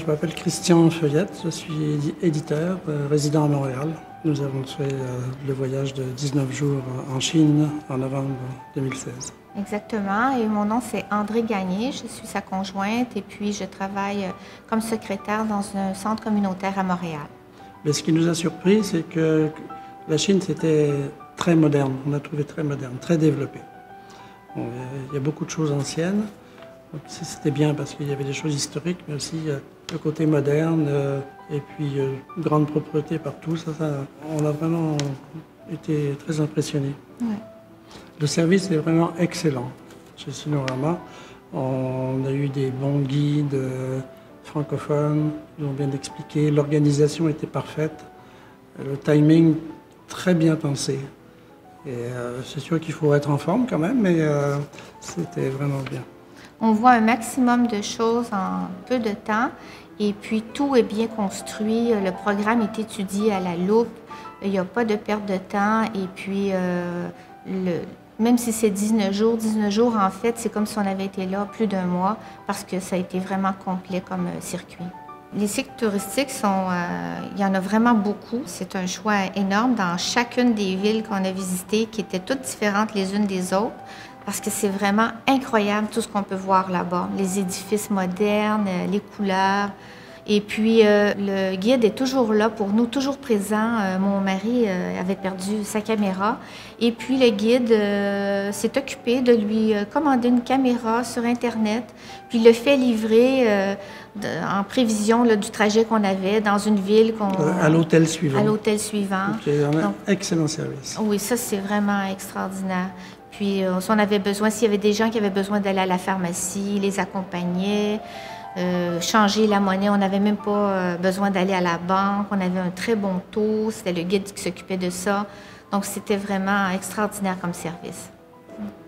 Je m'appelle Christian Feuillette, je suis éditeur, résident à Montréal. Nous avons fait le voyage de 19 jours en Chine en novembre 2016. Exactement, et mon nom c'est André Gagné, je suis sa conjointe et puis je travaille comme secrétaire dans un centre communautaire à Montréal. Mais ce qui nous a surpris, c'est que la Chine c'était très moderne, on a trouvé très moderne, très développé. Bon, il y a beaucoup de choses anciennes, donc c'était bien parce qu'il y avait des choses historiques, mais aussi le côté moderne et puis grande propreté partout, on a vraiment été très impressionnés. Ouais. Le service est vraiment excellent chez Sinorama. On a eu des bons guides francophones, ils ont bien expliqué. L'organisation était parfaite. Le timing très bien pensé. Et c'est sûr qu'il faut être en forme quand même, mais c'était vraiment bien. On voit un maximum de choses en peu de temps et puis tout est bien construit. Le programme est étudié à la loupe. Il n'y a pas de perte de temps et puis même si c'est 19 jours en fait, c'est comme si on avait été là plus d'un mois parce que ça a été vraiment complet comme circuit. Les cycles touristiques il y en a vraiment beaucoup. C'est un choix énorme dans chacune des villes qu'on a visitées qui étaient toutes différentes les unes des autres parce que c'est vraiment incroyable tout ce qu'on peut voir là-bas. Les édifices modernes, les couleurs. Et puis, le guide est toujours là pour nous, toujours présent. Mon mari avait perdu sa caméra. Et puis, le guide s'est occupé de lui commander une caméra sur Internet, puis le fait livrer en prévision là, du trajet qu'on avait dans une ville. À l'hôtel suivant. À l'hôtel suivant. Donc, excellent service. Oui, ça, c'est vraiment extraordinaire. Puis, si on avait besoin, s'il y avait des gens qui avaient besoin d'aller à la pharmacie, ils les accompagnaient. Changer la monnaie, on n'avait même pas besoin d'aller à la banque, on avait un très bon taux, c'était le guide qui s'occupait de ça, donc c'était vraiment extraordinaire comme service.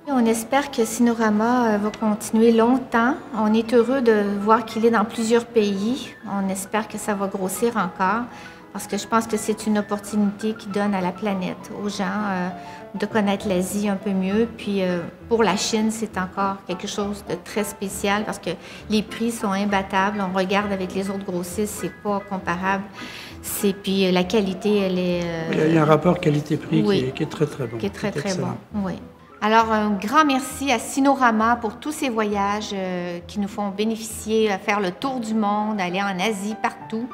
On espère que Sinorama va continuer longtemps, on est heureux de voir qu'il est dans plusieurs pays, on espère que ça va grossir encore, parce que je pense que c'est une opportunité qui donne à la planète, aux gens, de connaître l'Asie un peu mieux. Puis pour la Chine, c'est encore quelque chose de très spécial parce que les prix sont imbattables. On regarde avec les autres grossistes, c'est pas comparable. Puis la qualité, elle est... Il y a un rapport qualité-prix oui, qui est très, très bon. Qui est très, très bon, oui. Alors, un grand merci à Sinorama pour tous ces voyages qui nous font bénéficier à faire le tour du monde, aller en Asie, partout.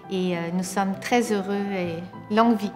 Et nous sommes très heureux et longue vie.